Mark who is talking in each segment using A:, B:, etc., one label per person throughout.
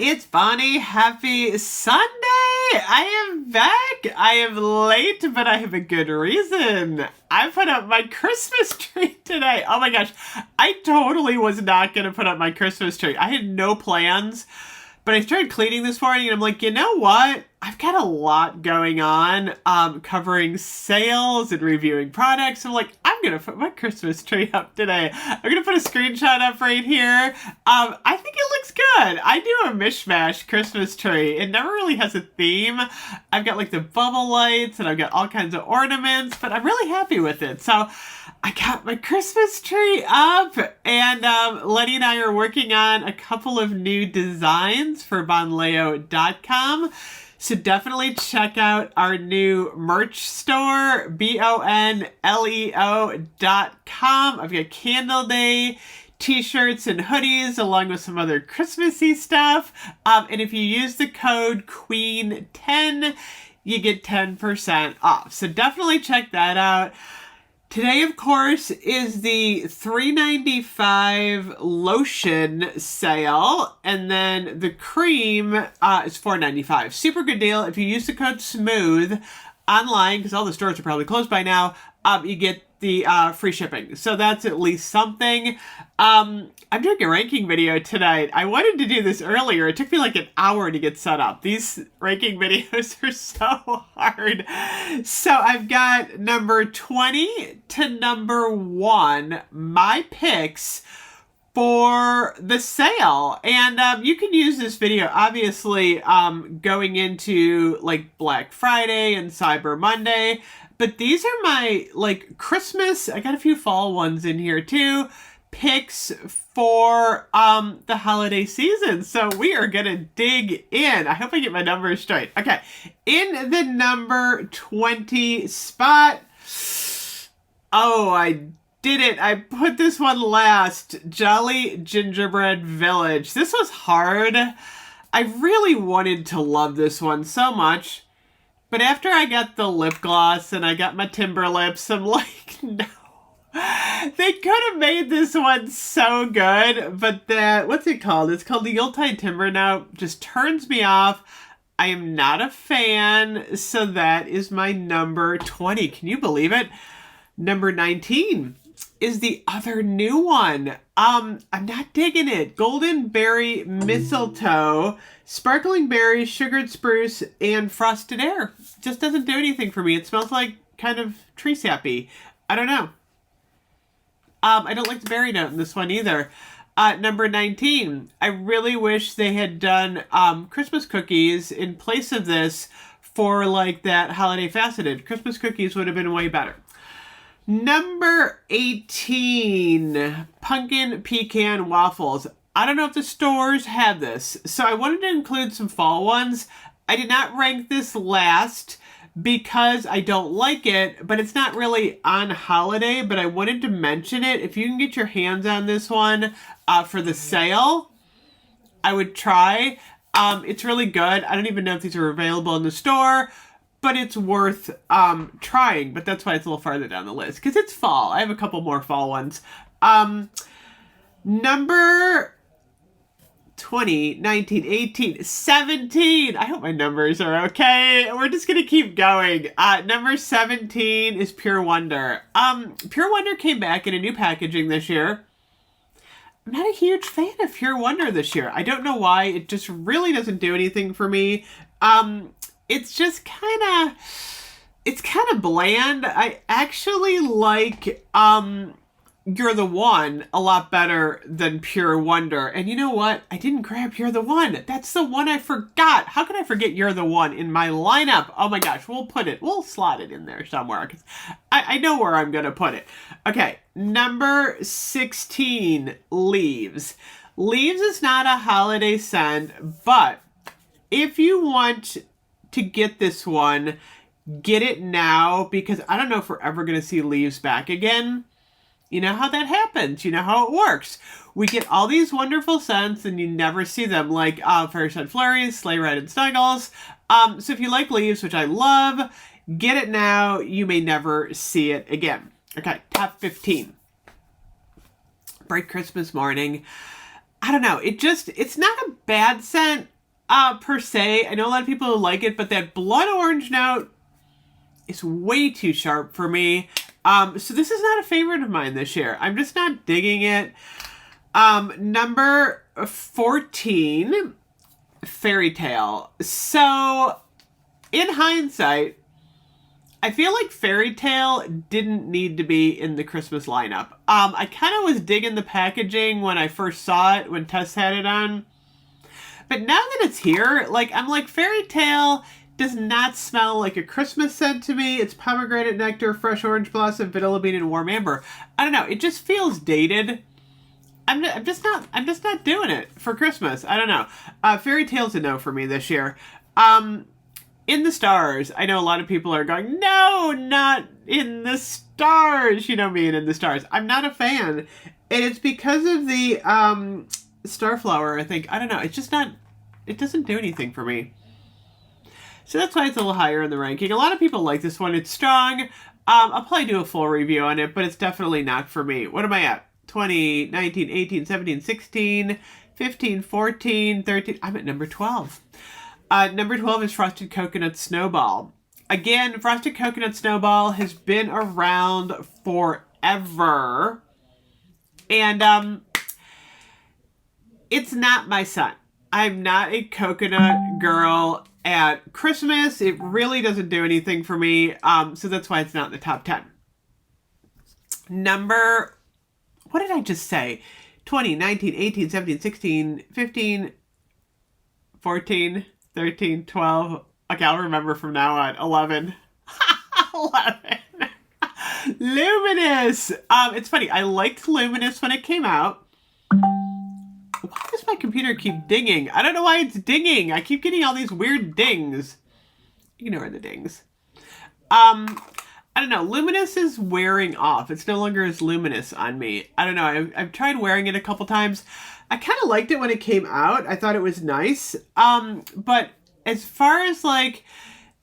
A: It's Bonnie. Happy Sunday! I am back. I am late, but I have a good reason. I put up my Christmas tree today. Oh my gosh. I totally was not going to put up my Christmas tree. I had no plans, but I started cleaning this morning and I'm like, you know what? I've got a lot going on, covering sales and reviewing products. I'm like, I'm going to put my Christmas tree up today. I'm going to put a screenshot up right here. I think it looks good. I do a mishmash Christmas tree. It never really has a theme. I've got like the bubble lights and I've got all kinds of ornaments, but I'm really happy with it. So I got my Christmas tree up and Letty and I are working on a couple of new designs for bonleo.com. So definitely check out our new merch store, bonleo.com. I've got Candle Day t-shirts and hoodies along with some other Christmassy stuff. And if you use the code QUEEN10, you get 10% off. So definitely check that out. Today, of course, is the $3.95 Lotion sale, and then the cream is $4.95. Super good deal. If you use the code SMOOTH online, because all the stores are probably closed by now, you get the free shipping. So that's at least something. I'm doing a ranking video tonight. I wanted to do this earlier. It took me like an hour to get set up. These ranking videos are so hard. So I've got number 20 to number 1, my picks for the sale. And you can use this video, obviously, going into like Black Friday and Cyber Monday. But these are my like Christmas, I got a few fall ones in here too, picks for the holiday season. So we are gonna dig in. I hope I get my numbers straight. Okay, in the number 20 spot, oh, I did it. I put this one last, Jolly Gingerbread Village. This was hard. I really wanted to love this one so much. But after I got the lip gloss and I got my Timber Lips, I'm like, no. They could have made this one so good, but that, what's it called? It's called the Yuletide Timber Now. Just turns me off. I am not a fan, so that is my number 20. Can you believe it? Number 19 is the other new one. I'm not digging it. Golden Berry Mistletoe, Sparkling Berry, Sugared Spruce, and Frosted Air. Just doesn't do anything for me. It smells like kind of tree sappy. I don't know. I don't like the berry note in this one either. Number 19. I really wish they had done Christmas cookies in place of this for like that holiday faceted. Christmas cookies would have been way better. Number 18, Pumpkin Pecan Waffles. I don't know if the stores have this, so I wanted to include some fall ones. I did not rank this last because I don't like it, but it's not really on holiday, but I wanted to mention it. If you can get your hands on this one for the sale, I would try. It's really good. I don't even know if these are available in the store, but it's worth trying. But that's why it's a little farther down the list, because it's fall. I have a couple more fall ones. Number 20, 19, 18, 17. I hope my numbers are okay. We're just going to keep going. Number 17 is Pure Wonder. Pure Wonder came back in a new packaging this year. I'm not a huge fan of Pure Wonder this year. I don't know why. It just really doesn't do anything for me. It's just kind of bland. I actually like You're the One a lot better than Pure Wonder. And you know what? I didn't grab You're the One. That's the one I forgot. How could I forget You're the One in my lineup? Oh my gosh, we'll slot it in there somewhere, because I know where I'm going to put it. Okay, number 16, Leaves. Leaves is not a holiday scent, but if you want to get this one, get it now, because I don't know if we're ever going to see Leaves back again. You know how that happens. You know how it works. We get all these wonderful scents and you never see them, like Fireside Flurries, Sleigh Ride, and Snuggles. So if you like Leaves, which I love, get it now. You may never see it again. Okay, top 15. Bright Christmas Morning. I don't know. It's not a bad scent per se. I know a lot of people who like it, but that blood orange note is way too sharp for me. So this is not a favorite of mine this year. I'm just not digging it. Number 14, Fairy Tale. So, in hindsight, I feel like Fairy Tale didn't need to be in the Christmas lineup. I kind of was digging the packaging when I first saw it, when Tess had it on. But now that it's here, like, I'm like, Fairy Tale does not smell like a Christmas scent to me. It's pomegranate nectar, fresh orange blossom, vanilla bean, and warm amber. I don't know. It just feels dated. I'm just not doing it for Christmas. I don't know. Fairy Tale's a no for me this year. In the Stars. I know a lot of people are going, no, not In the Stars. You know me and In the Stars. I'm not a fan. And it's because of the Starflower, I think. I don't know. It's just not, it doesn't do anything for me. So that's why it's a little higher in the ranking. A lot of people like this one. It's strong. I'll probably do a full review on it, but it's definitely not for me. What am I at? 20, 19, 18, 17, 16, 15, 14, 13. I'm at number 12. Number 12 is Frosted Coconut Snowball. Again, Frosted Coconut Snowball has been around forever. And it's not my scent. I'm not a coconut girl at Christmas. It really doesn't do anything for me. So that's why it's not in the top 10. What did I just say? 20, 19, 18, 17, 16, 15, 14, 13, 12. Okay, I'll remember from now on. 11. 11. Luminous. It's funny. I liked Luminous when it came out. Why does my computer keep dinging? I don't know why it's dinging. I keep getting all these weird dings. Ignore the dings. I don't know. Luminous is wearing off. It's no longer as luminous on me. I don't know. I've tried wearing it a couple times. I kind of liked it when it came out. I thought it was nice. But as far as like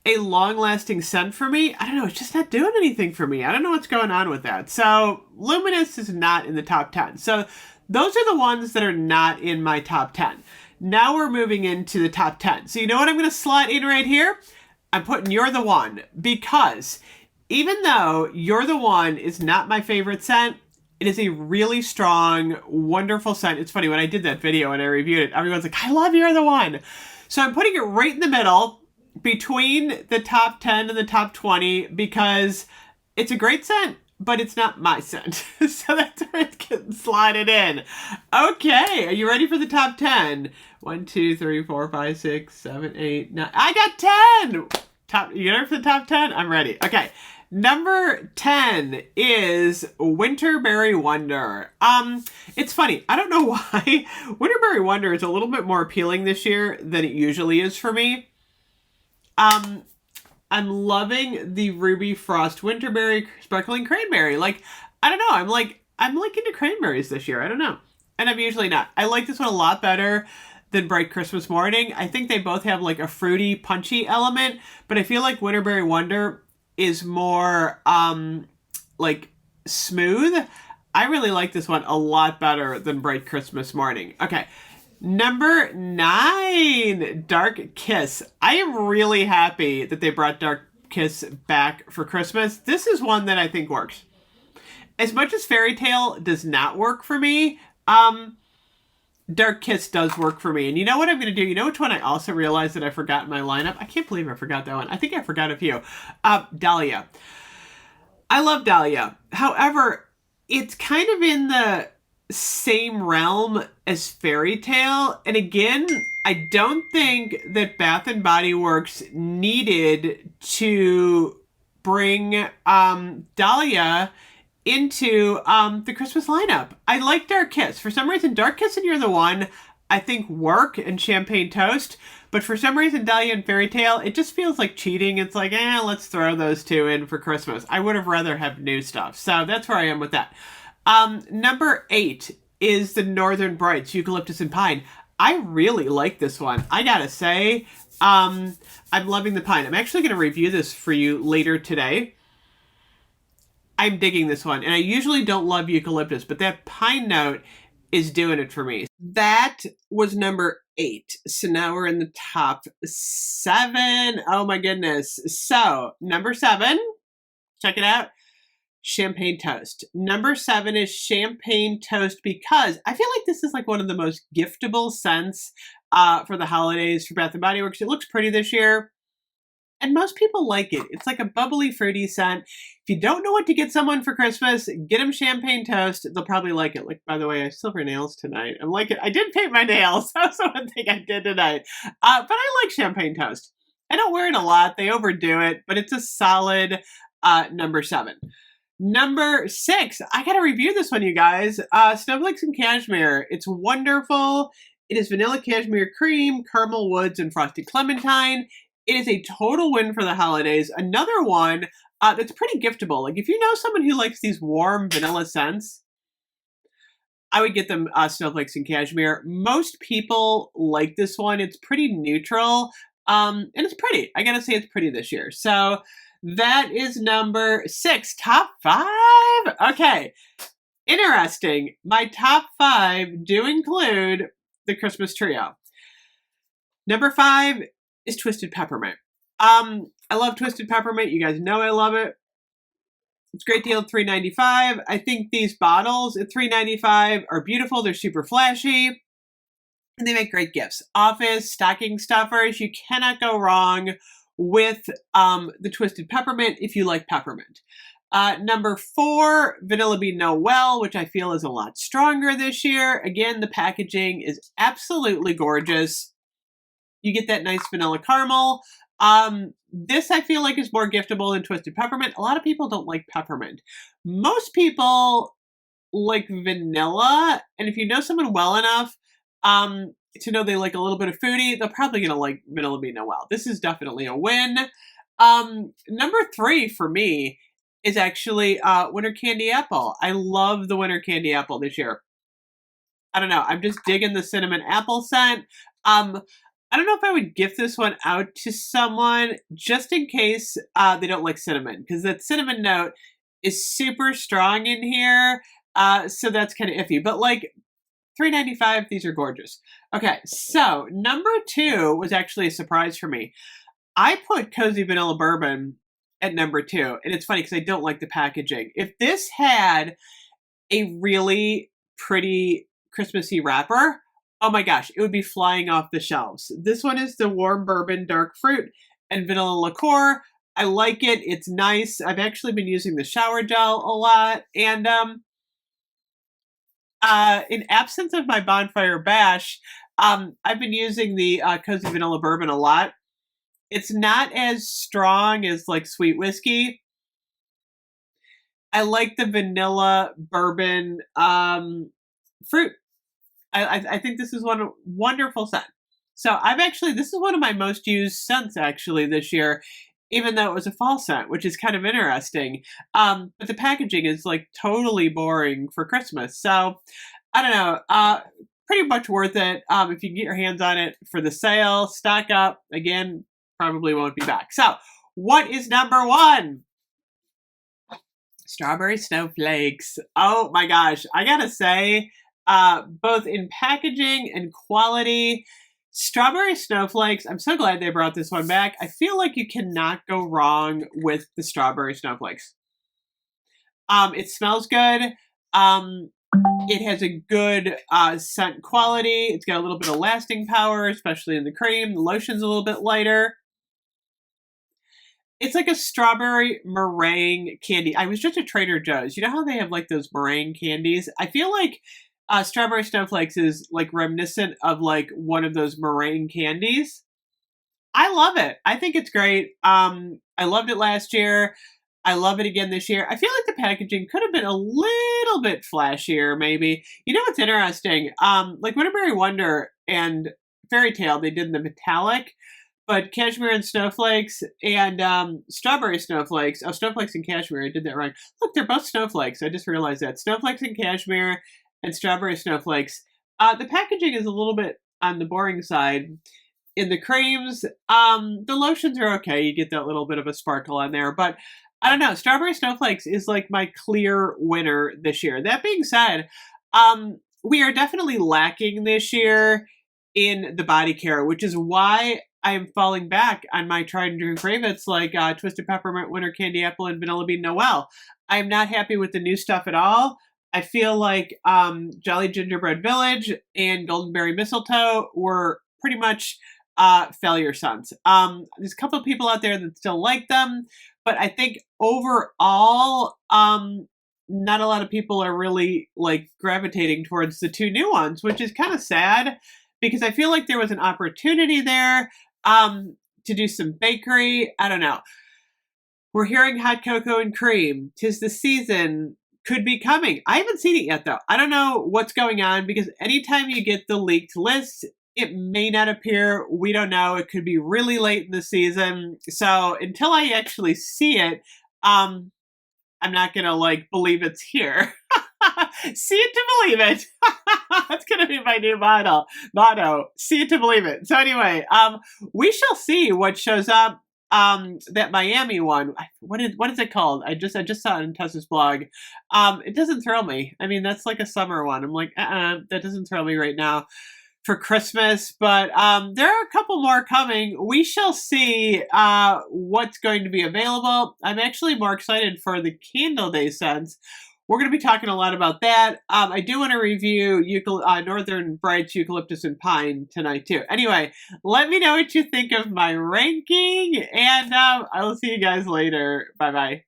A: a long-lasting scent for me, I don't know. It's just not doing anything for me. I don't know what's going on with that. So Luminous is not in the top 10. So those are the ones that are not in my top 10. Now we're moving into the top 10. So you know what I'm going to slot in right here? I'm putting You're the One, because even though You're the One is not my favorite scent, it is a really strong, wonderful scent. It's funny, when I did that video and I reviewed it, everyone's like, I love You're the One. So I'm putting it right in the middle between the top 10 and the top 20 because it's a great scent, but it's not my scent. So that's where it's getting slotted in. Okay, are you ready for the top 10? 1, 2, 3, 4, 5, 6, 7, 8, 9. I got 10! You ready for the top 10? I'm ready. Okay. Number 10 is Winterberry Wonder. It's funny. I don't know why. Winterberry Wonder is a little bit more appealing this year than it usually is for me. I'm loving the Ruby Frost Winterberry Sparkling Cranberry. Like, I don't know. I'm like into cranberries this year. I don't know. And I'm usually not. I like this one a lot better than Bright Christmas Morning. I think they both have like a fruity, punchy element, but I feel like Winterberry Wonder is more like smooth. I really like this one a lot better than Bright Christmas Morning. Okay. Number 9, Dark Kiss. I am really happy that they brought Dark Kiss back for Christmas. This is one that I think works. As much as Fairy Tale does not work for me, Dark Kiss does work for me. And you know what I'm going to do? You know which one I also realized that I forgot in my lineup? I can't believe I forgot that one. I think I forgot a few. Dahlia. I love Dahlia. However, it's kind of in the same realm as Fairy Tale. And again, I don't think that Bath & Body Works needed to bring Dahlia into the Christmas lineup. I like Dark Kiss. For some reason, Dark Kiss and You're the One, I think work, and Champagne Toast. But for some reason, Dahlia and Fairy Tale, it just feels like cheating. It's like, let's throw those two in for Christmas. I would have rather have new stuff. So that's where I am with that. Number 8 is the Northern Brights, Eucalyptus and Pine. I really like this one. I gotta say, I'm loving the pine. I'm actually going to review this for you later today. I'm digging this one. And I usually don't love eucalyptus, but that pine note is doing it for me. That was number 8. So now we're in the top 7. Oh my goodness. So number 7, check it out. Champagne toast. Number 7 is champagne toast because I feel like this is like one of the most giftable scents for the holidays for Bath & Body Works. It looks pretty this year. And most people like it. It's like a bubbly, fruity scent. If you don't know what to get someone for Christmas, get them champagne toast. They'll probably like it. Like, by the way, I have silver nails tonight. I'm like it. I did paint my nails. That's the one thing I did tonight. But I like champagne toast. I don't wear it a lot. They overdo it, but it's a solid number 7. Number 6, I gotta review this one, you guys. Snowflakes and Cashmere. It's wonderful. It is vanilla cashmere cream, caramel woods, and frosted clementine. It is a total win for the holidays. Another one that's pretty giftable. Like if you know someone who likes these warm vanilla scents, I would get them Snowflakes and Cashmere. Most people like this one. It's pretty neutral, and it's pretty. I gotta say it's pretty this year. So that is number 6. Top 5? Okay. Interesting. My top 5 do include the Christmas trio. Number 5 is Twisted Peppermint. I love Twisted Peppermint. You guys know I love it. It's a great deal at $3.95. I think these bottles at $3.95 are beautiful. They're super flashy. And they make great gifts. Office, stocking stuffers. You cannot go wrong with the Twisted Peppermint if you like peppermint. Number 4, Vanilla Bean Noel, which I feel is a lot stronger this year. Again, the packaging is absolutely gorgeous. You get that nice vanilla caramel. This I feel like is more giftable than Twisted Peppermint. A lot of people don't like peppermint. Most people like vanilla, and if you know someone well enough to know they like a little bit of fruity, they're probably going to like Vanilla Bean Noel. This is definitely a win. Number 3 for me is actually Winter Candy Apple. I love the Winter Candy Apple this year. I don't know. I'm just digging the cinnamon apple scent. I don't know if I would gift this one out to someone just in case they don't like cinnamon, because that cinnamon note is super strong in here. So that's kind of iffy. But like $3.95, these are gorgeous. Okay, so number 2 was actually a surprise for me. I put Cozy Vanilla Bourbon at number 2, and it's funny because I don't like the packaging. If this had a really pretty Christmassy wrapper, oh my gosh, it would be flying off the shelves. This one is the warm bourbon, dark fruit, and vanilla liqueur. I like it. It's nice. I've actually been using the shower gel a lot. And in absence of my bonfire bash, I've been using the Cozy Vanilla Bourbon a lot. It's not as strong as like sweet whiskey. I like the vanilla bourbon fruit. I think this is one wonderful scent. So this is one of my most used scents actually this year, even though it was a fall scent, which is kind of interesting. But the packaging is like totally boring for Christmas. So I don't know, pretty much worth it. If you can get your hands on it for the sale, stock up. Again, probably won't be back. So what is number 1? Strawberry Snowflakes. Oh my gosh. I gotta say, both in packaging and quality, Strawberry Snowflakes, I'm so glad they brought this one back. I feel like you cannot go wrong with the Strawberry Snowflakes. It smells good. It has a good scent quality. It's got a little bit of lasting power, especially in the cream. The lotion's a little bit lighter. It's like a strawberry meringue candy. I was just at Trader Joe's. You know how they have like those meringue candies? I feel like Strawberry Snowflakes is like reminiscent of like one of those meringue candies. I love it. I think it's great. I loved it last year. I love it again this year. I feel like the packaging could have been a little bit flashier, maybe. You know what's interesting? Like Winterberry Wonder and Fairy Tale, they did the metallic, but Cashmere and Snowflakes and Strawberry Snowflakes. Oh, Snowflakes and Cashmere. I did that wrong. Look, they're both Snowflakes. I just realized that. Snowflakes and Cashmere and Strawberry Snowflakes. The packaging is a little bit on the boring side. In the creams, the lotions are okay. You get that little bit of a sparkle on there. But I don't know. Strawberry Snowflakes is like my clear winner this year. That being said, we are definitely lacking this year in the body care, which is why I'm falling back on my tried and true favorites like Twisted Peppermint, Winter Candy Apple, and Vanilla Bean Noel. I'm not happy with the new stuff at all. I feel like Jolly Gingerbread Village and Goldenberry Mistletoe were pretty much failure sons. There's a couple of people out there that still like them, but I think overall, not a lot of people are really like gravitating towards the two new ones, which is kind of sad because I feel like there was an opportunity there to do some bakery. I don't know. We're hearing hot cocoa and cream. 'Tis the season. Could be coming. I haven't seen it yet though. I don't know what's going on because anytime you get the leaked list, it may not appear. We don't know. It could be really late in the season. So until I actually see it, I'm not gonna like believe it's here. See it to believe it. That's gonna be my new motto. See it to believe it. So anyway, we shall see what shows up. That Miami one, what is it called? I just saw it in Tessa's blog. It doesn't thrill me. I mean, that's like a summer one. I'm like, that doesn't thrill me right now for Christmas. But there are a couple more coming. We shall see what's going to be available. I'm actually more excited for the Candle Day scents. We're going to be talking a lot about that. I do want to review Northern Brights Eucalyptus and Pine tonight too. Anyway, let me know what you think of my ranking, and I will see you guys later. Bye-bye.